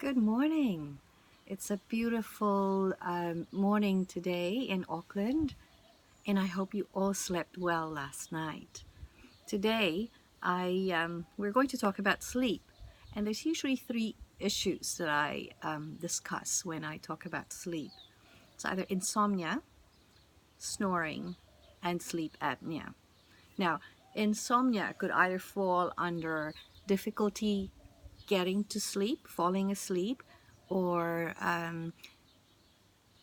Good morning. It's a beautiful morning today in Auckland, and I hope you all slept well last night. Today, we're going to talk about sleep, and there's usually three issues that I discuss when I talk about sleep. It's either insomnia, snoring, and sleep apnea. Now, insomnia could either fall under difficulty getting to sleep, falling asleep, or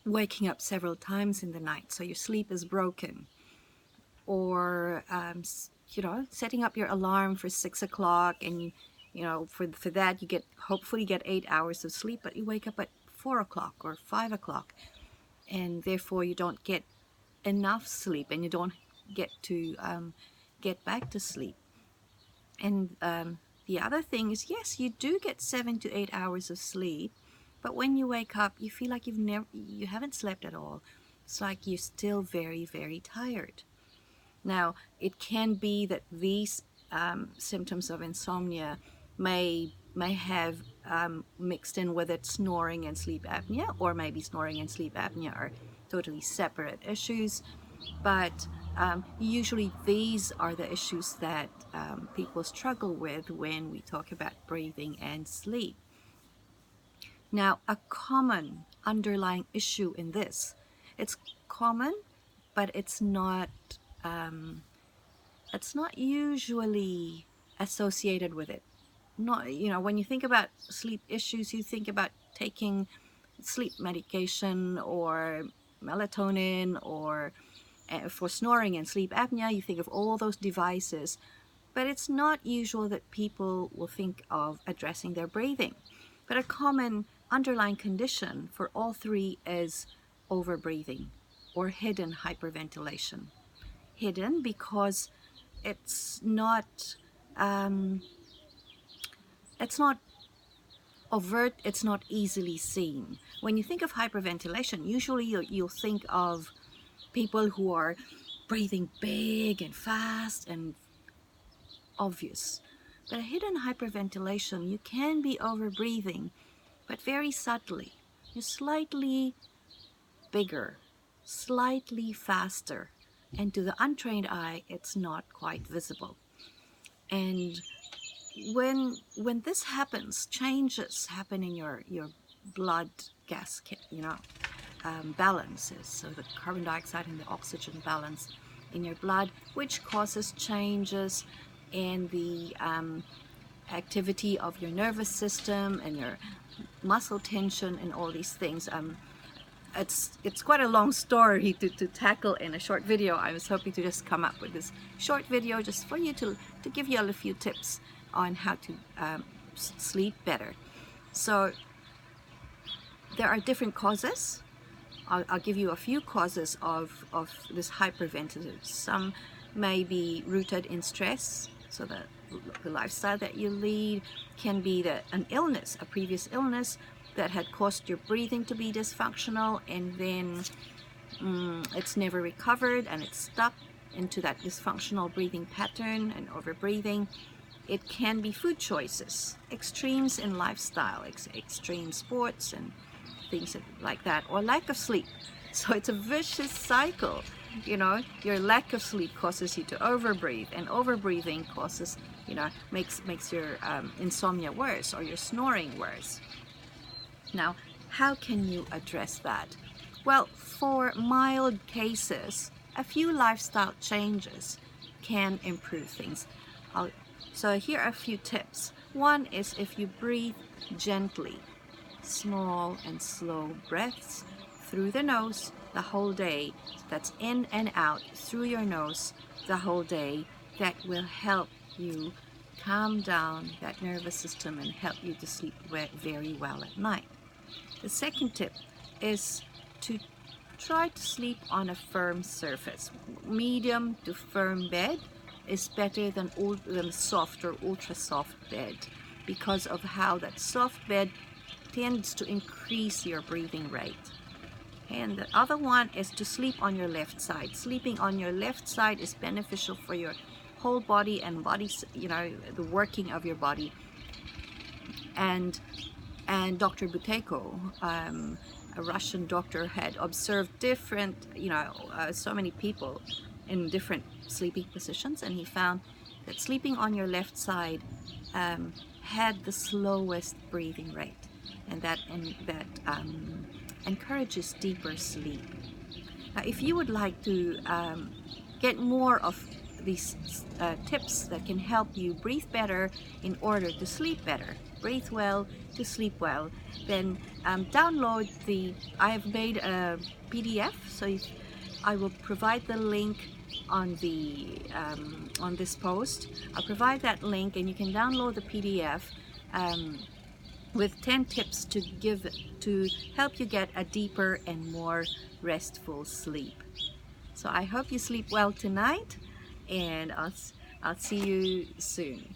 waking up several times in the night, so your sleep is broken, or setting up your alarm for 6 o'clock, and for that you get hopefully get 8 hours of sleep, but you wake up at 4 o'clock or 5 o'clock, and therefore you don't get enough sleep, and you don't get to get back to sleep. And the other thing is, yes, you do get 7 to 8 hours of sleep, but when you wake up, you feel like you haven't slept at all. It's like you're still very, very tired. Now, it can be that these symptoms of insomnia may have mixed in with it snoring and sleep apnea, or maybe snoring and sleep apnea are totally separate issues. But usually these are the issues that people struggle with when we talk about breathing and sleep. Now, a common underlying issue in this, it's common, but it's not usually associated with it. Not, when you think about sleep issues, you think about taking sleep medication or melatonin, or for snoring and sleep apnea, you think of all those devices, but it's not usual that people will think of addressing their breathing. But a common underlying condition for all three is overbreathing or hidden hyperventilation. Hidden because it's not overt, it's not easily seen. When you think of hyperventilation, usually you'll think of people who are breathing big and fast and obvious. But a hidden hyperventilation, you can be overbreathing, but very subtly. You're slightly bigger, slightly faster, and to the untrained eye, it's not quite visible. And when this happens, changes happen in your blood gas, balances, so the carbon dioxide and the oxygen balance in your blood, which causes changes in the activity of your nervous system and your muscle tension and all these things. It's quite a long story to tackle in a short video. I was hoping to just come up with this short video just for you to give you a few tips on how to sleep better. So there are different causes. I'll give you a few causes of this hyperventilation. Some may be rooted in stress, so the lifestyle that you lead can be an illness, a previous illness that had caused your breathing to be dysfunctional, and then it's never recovered and it's stuck into that dysfunctional breathing pattern and overbreathing. It can be food choices, extremes in lifestyle, extreme sports and things like that, or lack of sleep. So it's a vicious cycle. Your lack of sleep causes you to overbreathe, and overbreathing causes, makes your insomnia worse, or your snoring worse. Now, how can you address that? Well, for mild cases, a few lifestyle changes can improve things. So here are a few tips. One is, if you breathe gently, small and slow breaths through the nose the whole day, that's in and out through your nose the whole day, that will help you calm down that nervous system and help you to sleep very well at night. The second tip is to try to sleep on a firm surface. Medium to firm bed is better than soft or ultra soft bed, because of how that soft bed tends to increase your breathing rate. And the other one is to sleep on your left side. Sleeping on your left side is beneficial for your whole body and the working of your body. And And Dr. Buteyko, a Russian doctor, had observed different, so many people in different sleeping positions, and he found that sleeping on your left side had the slowest breathing rate, and that encourages deeper sleep. Now, if you would like to get more of these tips that can help you breathe better in order to sleep better, breathe well to sleep well, then download I have made a PDF, so I will provide the link on this post. I'll provide that link, and you can download the PDF with 10 tips to help you get a deeper and more restful sleep. So I hope you sleep well tonight, and I'll see you soon.